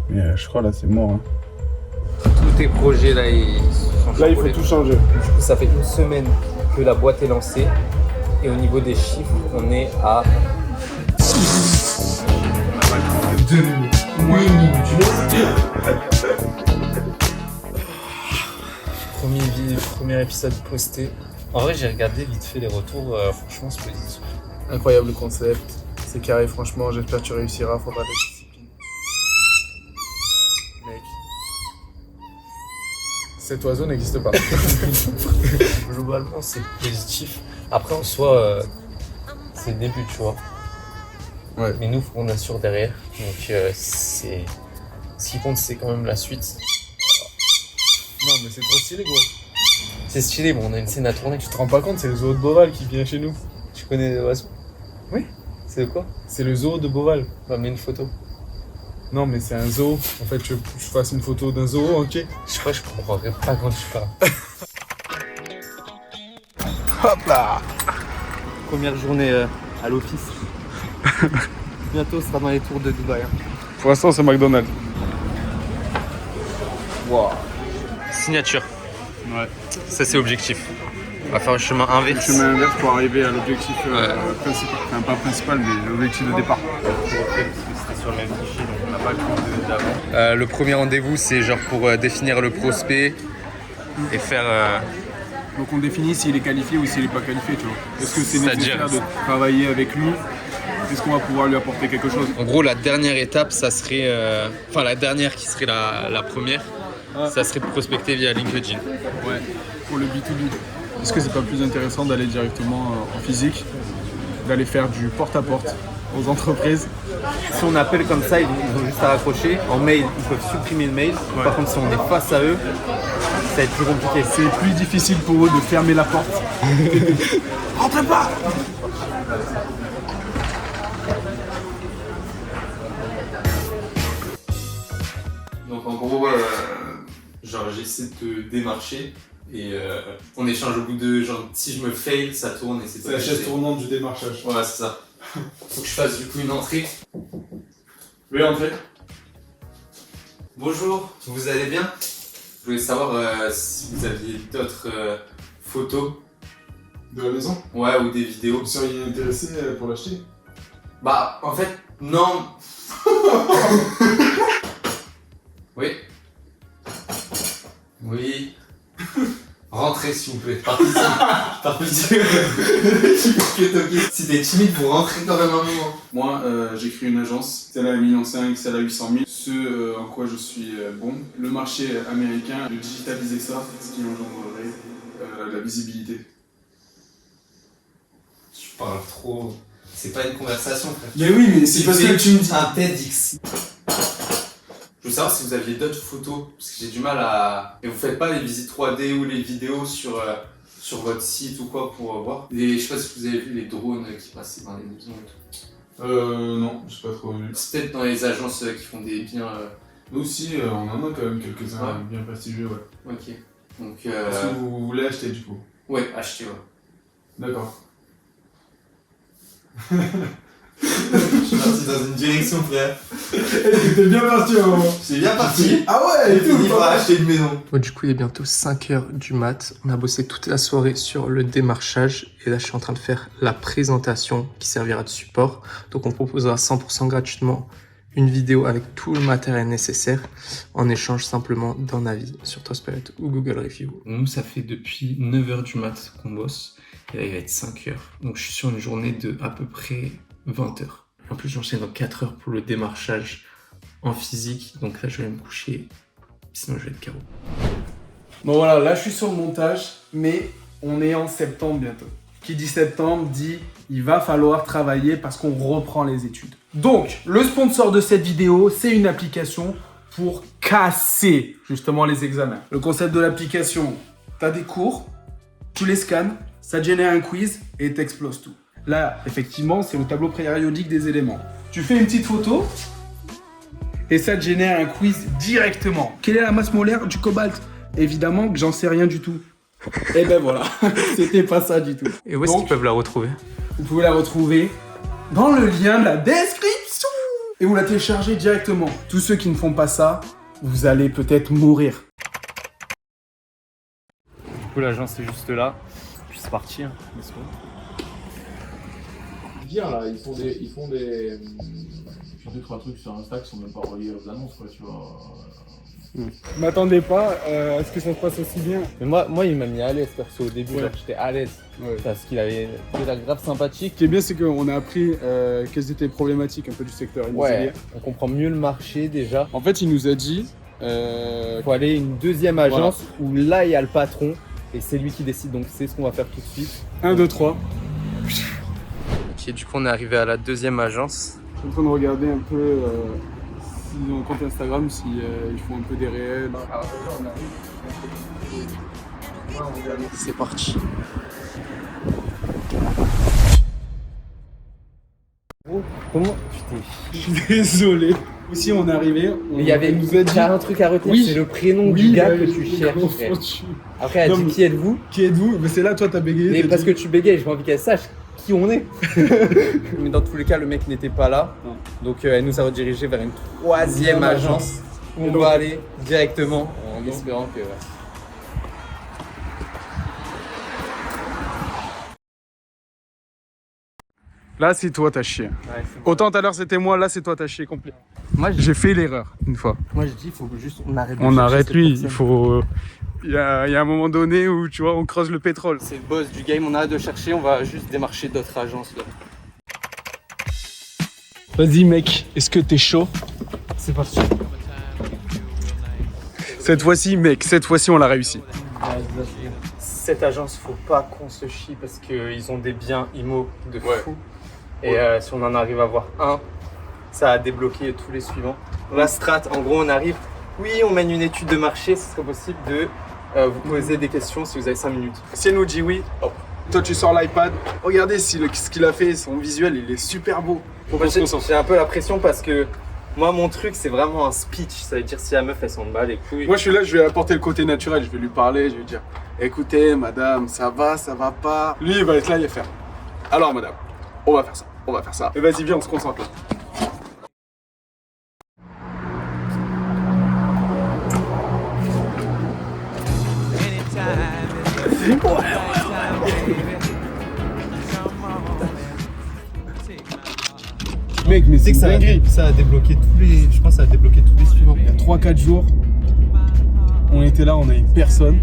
Mais je crois là c'est mort. Hein. Tous tes projets là, ils sont Là il faut chamboulés. tout changer. Du coup, ça fait une semaine que la boîte est lancée. Et au niveau des chiffres, on est à 2 minutes. Moins une minute. Premier épisode posté. En vrai, j'ai regardé vite fait les retours. Franchement, c'est positif. Incroyable concept. C'est carré franchement. J'espère que tu réussiras. Faudra de la discipline. Mec. Cet oiseau n'existe pas. Globalement, c'est positif. Après, en soi, c'est le début, tu vois. Ouais. Mais nous, on assure derrière. Donc, c'est... Ce qui compte, c'est quand même la suite. Non mais c'est trop stylé gros. C'est stylé, bon, on a une scène à tourner. Tu te rends pas compte, c'est le zoo de Beauval qui vient chez nous. Tu connais l'oiseau? Oui. C'est quoi? C'est le zoo de Beauval. Bah, mets une photo. Non mais c'est un zoo. En fait je fasse une photo d'un zoo entier. Je crois que je comprendrais pas quand tu parles. Hop là. Première journée à l'office. Bientôt, ce sera dans les tours de Dubaï. Hein. Pour l'instant c'est McDonald's. Wow. Signature. Ouais. Ça, c'est objectif. On va faire un chemin inverse. Chemin inverse pour arriver à l'objectif principal. Enfin pas principal mais l'objectif de départ. C'était sur le même fichier, donc on n'a pas le coup d'avant. Le premier rendez-vous, c'est genre pour définir le prospect et faire... Donc on définit s'il est qualifié ou s'il n'est pas qualifié, tu vois. Est-ce que c'est C'est-à-dire nécessaire de travailler avec lui? Est-ce qu'on va pouvoir lui apporter quelque chose? En gros, la dernière étape, ça serait... Enfin, la dernière qui serait la première, ça serait de prospecter via LinkedIn. Ouais, pour le B2B. Est-ce que c'est pas plus intéressant d'aller directement en physique, d'aller faire du porte-à-porte aux entreprises? Si on appelle comme ça, ils ont juste à raccrocher. En mail, ils peuvent supprimer le mail. Ouais. Par contre, si on est face à eux, ça va être plus compliqué. C'est plus difficile pour eux de fermer la porte. Rentre pas! Donc en gros, genre j'essaie de te démarcher et on échange au bout de genre si je me fail, ça tourne et c'est C'est la chaise tournante du démarchage. Ouais, c'est ça. Faut que je fasse du coup une entrée. Oui, entrez. Bonjour, vous allez bien? Je voulais savoir si vous aviez d'autres photos, De la maison? ouais, ou des vidéos. Vous seriez intéressé pour l'acheter? Bah, en fait, non. Oui. Oui. Rentrez s'il vous plaît. Par pitié. Si t'es timide, vous rentrez quand même un moment. Moi, j'ai créé une agence, celle à 1,5 million, celle à 800 000. Ce en quoi je suis bon, le marché américain, de digitaliser ça, ce qui engendrerait de la visibilité. Tu parles trop. C'est pas une conversation, frère. Mais oui, mais c'est parce que tu me dis... un TEDx. Je veux savoir si vous aviez d'autres photos, parce que j'ai du mal à... Et vous faites pas les visites 3D ou les vidéos sur votre site ou quoi pour voir. Et je sais pas si vous avez vu les drones qui passaient dans les maisons et tout. Non, j'ai pas trop vu. C'est peut-être dans les agences qui font des biens... Nous aussi, on en a quand même quelques-uns Ouais. bien prestigieux, ouais. Ok. Donc... Est-ce que vous voulez acheter du coup? Ouais, acheter, ouais. D'accord. Je suis parti dans une direction, frère. T'es bien parti au moment. C'est bien parti. Ah ouais, et tout, Il va acheter une maison. Bon, du coup, il est bientôt 5h du mat. On a bossé toute la soirée sur le démarchage. Et là, je suis en train de faire la présentation qui servira de support. Donc, on proposera 100% gratuitement une vidéo avec tout le matériel nécessaire en échange simplement d'un avis sur Trustpilot ou Google Review. Nous, ça fait depuis 9h du mat qu'on bosse. Et là, il va être 5h. Donc, je suis sur une journée de à peu près 20h. En plus, j'enchaîne dans 4 heures pour le démarchage en physique. Donc là, je vais me coucher. Sinon, je vais être KO. Bon voilà, là je suis sur le montage, mais on est en septembre bientôt. Qui dit septembre dit il va falloir travailler parce qu'on reprend les études. Donc, le sponsor de cette vidéo, c'est une application pour casser justement les examens. Le concept de l'application, tu as des cours, tu les scannes, ça te génère un quiz et t'exploses tout. Là, effectivement, c'est le tableau périodique des éléments. Tu fais une petite photo et ça te génère un quiz directement. Quelle est la masse molaire du cobalt? Évidemment que j'en sais rien du tout. Et ben voilà, c'était pas ça du tout. Et où est-ce Donc, qu'ils peuvent la retrouver? vous pouvez la retrouver dans le lien de la description. et vous la téléchargez directement. Tous ceux qui ne font pas ça, vous allez peut-être mourir. Du coup, l'agence est juste là. Puis c'est parti. Hein. Bien là, ils font des 2-3 trucs sur Insta qui sont même pas reliés aux annonces, quoi, tu vois. M'attendez pas à ce que ça se passe aussi bien. Mais moi, il m'a mis à l'aise perso au début. Ouais. Genre, j'étais à l'aise parce qu'il avait l'air grave sympathique. Ce qui est bien, c'est qu'on a appris quelles étaient les problématiques un peu du secteur immobilier. Ouais, on comprend mieux le marché déjà. En fait, il nous a dit... Faut aller à une deuxième agence où là, il y a le patron et c'est lui qui décide. Donc, c'est ce qu'on va faire tout de suite. 1, 2, 3. Ok, du coup, on est arrivé à la deuxième agence. Je suis en train de regarder un peu s'ils ont un compte Instagram, s'ils font un peu des réels. C'est parti. Comment Je suis désolé. Aussi, on est arrivé. Il y avait nous a dit... un truc à retenir, Oui. c'est le prénom Oui, du gars bah, que tu je cherches. confonds. Après, elle Non, dit mais- qui êtes-vous? Qui êtes-vous? Mais c'est là, toi, t'as bégayé. Mais t'as parce dit- que tu bégayes, j'ai pas envie qu'elle sache qui on est. Mais dans tous les cas, le mec n'était pas là. Non. Donc elle nous a redirigé vers une troisième agence où Et on donc- va aller directement en espérant que. Là, c'est toi, t'as chié. Autant tout à l'heure, c'était moi, là, c'est toi, t'as chié complet. Moi, J'ai fait l'erreur, une fois. je dis, il faut juste on arrête. de On chercher arrête cette lui, personne. il faut... Il y a un moment donné où, tu vois, on creuse le pétrole. C'est le boss du game, on arrête de chercher, on va juste démarcher d'autres agences là. Vas-y, mec, est-ce que t'es chaud? C'est parti. Cette fois-ci, mec, cette fois-ci, on l'a réussi. Cette agence, faut pas qu'on se chie parce qu'ils ont des biens immo de Ouais. fou. Et si on en arrive à voir un, ça a débloqué tous les suivants. La strat, en gros, on arrive. Oui, on mène une étude de marché, ce serait possible de vous poser des questions si vous avez 5 minutes. Si elle nous dit oui, hop. Toi, tu sors l'iPad. Regardez ce qu'il a fait, son visuel, il est super beau. Faut Moi, qu'on se concentre. j'ai un peu la pression parce que moi, mon truc, c'est vraiment un speech. Ça veut dire si la meuf, elle s'en bat les couilles. Moi, je suis là, je vais apporter le côté naturel. Je vais lui parler, je vais lui dire écoutez, madame, ça va pas. Lui, il va être là, il va faire alors, madame, on va faire ça. Et vas-y, viens, on se concentre là. Mec, mais c'est que ça, dinguerie. ça a débloqué tous les. Je pense que ça a débloqué tous les suivants. Il y a 3-4 jours, on était là, on avait personne.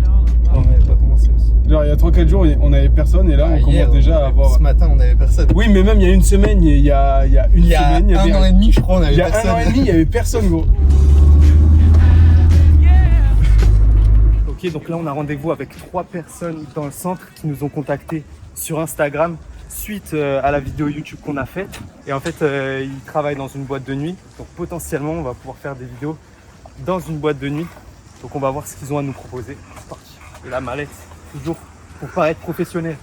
On n'avait pas commencé aussi. Genre, il y a 3-4 jours, on avait personne et là, on commence déjà à avoir. Ce matin, on n'avait personne. Oui, mais même il y a une semaine, il y a une semaine, il y avait. un an et demi, je crois, on avait Il y a personne. 1 an et demi, il y avait personne, gros. Ok, donc là, on a rendez-vous avec 3 personnes dans le centre qui nous ont contactés sur Instagram suite à la vidéo YouTube qu'on a faite. Et en fait, ils travaillent dans une boîte de nuit. Donc potentiellement, on va pouvoir faire des vidéos dans une boîte de nuit. Donc on va voir ce qu'ils ont à nous proposer. C'est parti. Et la mallette, toujours pour paraître professionnel.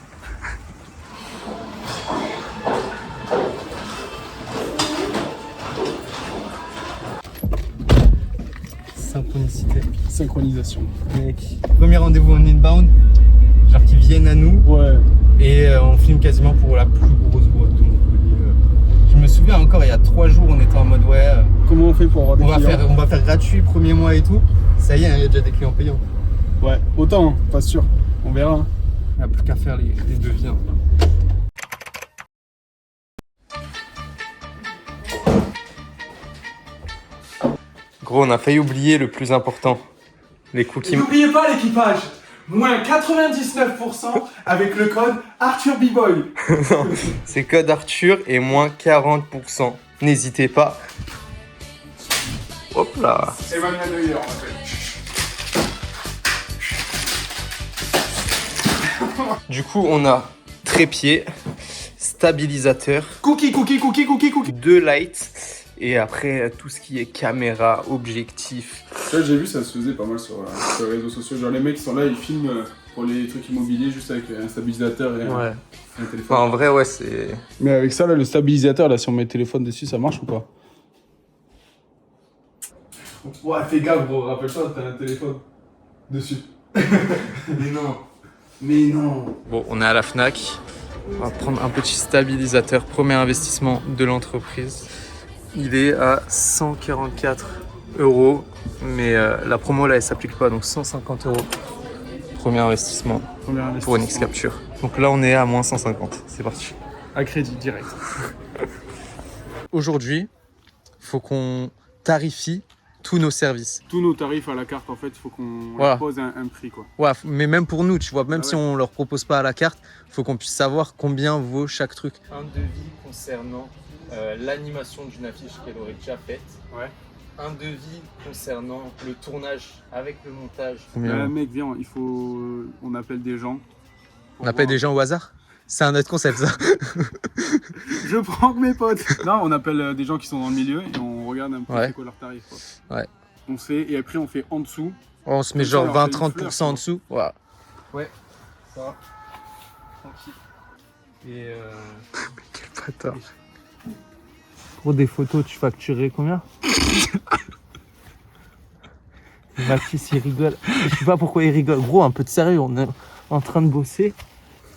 Synchronicité. Synchronisation. Mec, premier rendez-vous en inbound, genre qu'ils viennent à nous Ouais. et on filme quasiment pour la plus grosse boîte de Montpellier. Je me souviens encore, il y a 3 jours, on était en mode ouais, Comment on fait pour avoir des clients on va faire gratuit premier mois et tout. Ça y est, il y a déjà des clients payants. Ouais, autant, hein, pas sûr. On verra. hein. Il n'y a plus qu'à faire les devis. hein. Gros, on a failli oublier le plus important, les cookies. N'oubliez pas l'équipage, moins 99% avec le code Arthur B-Boy. Non, c'est code Arthur et moins 40%. N'hésitez pas. Hop là. Emmanuel Neuer, en fait. Du coup, on a trépied, stabilisateur, Cookie. 2 lights et après tout ce qui est caméra, objectif. Ça, j'ai vu, ça se faisait pas mal sur les réseaux sociaux. Genre, les mecs sont là, ils filment pour les trucs immobiliers juste avec un stabilisateur et Ouais. un téléphone. Enfin, en vrai, ouais, c'est. Mais avec ça, là, le stabilisateur, là, si on met le téléphone dessus, ça marche ou pas? Ouais, fais gaffe, gros, rappelle-toi, t'as un téléphone dessus. Mais non. Bon, on est à la Fnac. On va prendre un petit stabilisateur, premier investissement de l'entreprise. Il est à 144 €, mais la promo là elle s'applique pas, donc 150 €. Premier investissement pour Onyx Capture. Donc là on est à moins 150, c'est parti. À crédit direct. Aujourd'hui, faut qu'on tarifie tous nos services. Tous nos tarifs à la carte, en fait, il faut qu'on Voilà. leur pose un prix, quoi. Ouais, mais même pour nous, tu vois, même Ah si ouais. on leur propose pas à la carte, faut qu'on puisse savoir combien vaut chaque truc. Un devis concernant l'animation d'une affiche qu'elle aurait déjà faite. Ouais. Un devis concernant le tournage avec le montage. Mec, viens, il faut... on appelle des gens. On appelle des gens au hasard? C'est un autre concept ça. Je prends que mes potes. Non, on appelle des gens qui sont dans le milieu et on regarde un peu Ouais. c'est quoi leur tarif, quoi. Ouais. On se fait, et après on fait en dessous. On se met Comme ça, genre on leur fait une 20-30% fleur, en dessous. Voilà. Ouais. Ça va. Tranquille. Et Quel bâtard. pour des photos, tu facturais combien? Mathis, il rigole. Je sais pas pourquoi il rigole. Gros, un peu de sérieux, on est en train de bosser.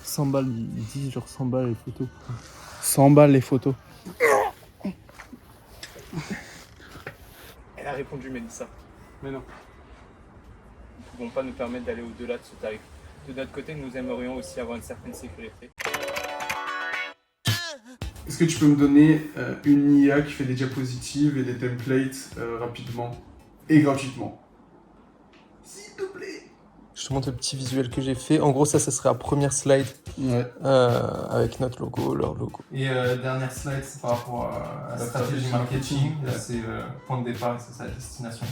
100 balles, il dit genre 100 balles les photos. 100 balles les photos. Elle a répondu Mélissa. Mais non. Ils ne vont pas nous permettre d'aller au-delà de ce tarif. De notre côté, nous aimerions aussi avoir une certaine sécurité. Est-ce que tu peux me donner une IA qui fait des diapositives et des templates rapidement et gratuitement? S'il te plaît. Je te montre le petit visuel que j'ai fait. En gros, ça serait la première slide Ouais. avec notre logo, leur logo. Et dernière slide, c'est par rapport à la stratégie marketing. Là, c'est le point de départ et c'est sa destination.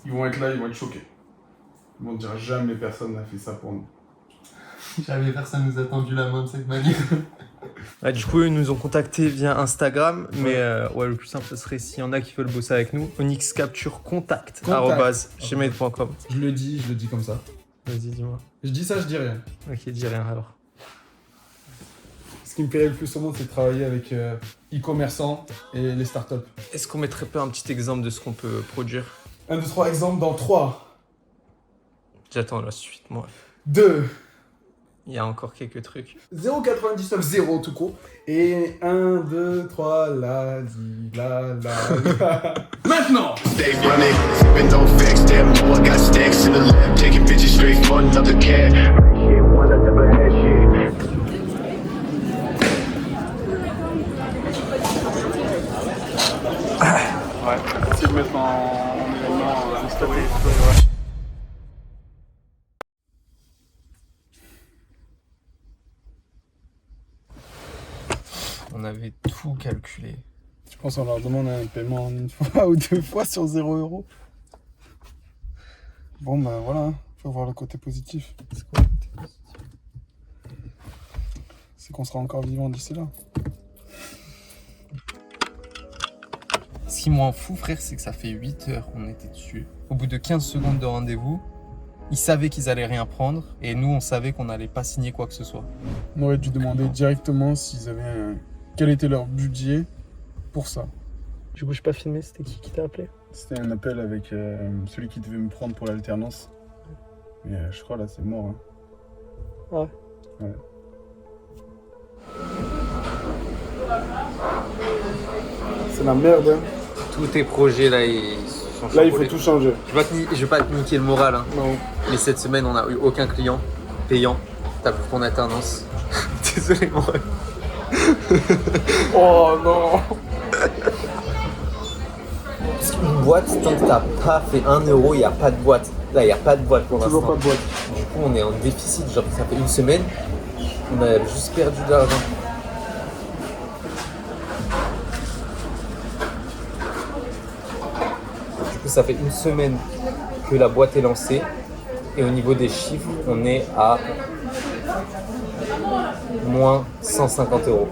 Ils vont être là, ils vont être choqués. Ils vont dire jamais personne n'a fait ça pour nous. Jamais personne nous a tendu la main de cette manière. Du coup, ils nous ont contactés via Instagram, mais le plus simple, ce serait s'il y en a qui veulent bosser avec nous, onyxcapturecontact@gmail.com. Je le dis comme ça. Vas-y, dis-moi. Je dis ça, je dis rien. Ok, dis rien alors. Ce qui me plairait le plus au monde, c'est de travailler avec e-commerçants et les startups. Est-ce qu'on mettrait pas un petit exemple de ce qu'on peut produire? 1, 2, 3 exemples dans 3, J'attends la suite, moi. 2, Il y a encore quelques trucs. 0,99, 0 tout court. Et 1, 2, 3, la, di, la. Maintenant! Stay running, sipping no fix, damn, know I got stacks in the lab, taking bitches straight for another cat. Shit, one I never had shit. Ouais, essayer de mettre en événement story. On avait tout calculé. Je pense qu'on leur demande un paiement une fois ou 2 fois sur 0 €. Bon bah voilà, faut voir le côté positif. C'est quoi le côté positif? C'est qu'on sera encore vivant d'ici là. Ce qui m'en fout, frère, c'est que ça fait 8 heures qu'on était dessus. Au bout de 15 secondes de rendez-vous, ils savaient qu'ils allaient rien prendre et nous, on savait qu'on n'allait pas signer quoi que ce soit. On aurait dû demander directement s'ils avaient quel était leur budget pour ça. Du coup, je pas filmé, c'était qui t'a appelé? C'était un appel avec celui qui devait me prendre pour l'alternance. Mais je crois là c'est mort. Hein. Ouais. Ouais. C'est la merde. Hein. Tous tes projets là, ils sont Là il faut chamboulés. tout changer. Je vais pas te niquer le moral, hein. Non. Mais cette semaine, on n'a eu aucun client payant. T'as pris ton alternance. Désolé, mon rêve. Oh non. Une boîte, tant que t'as pas fait 1 €, il n'y a pas de boîte. Là, il n'y a pas de boîte pour l'instant. Toujours pas de boîte. Du coup, on est en déficit. Genre, ça fait une semaine, on a juste perdu de l'argent. Du coup, ça fait une semaine que la boîte est lancée. Et au niveau des chiffres, on est à moins 150 €.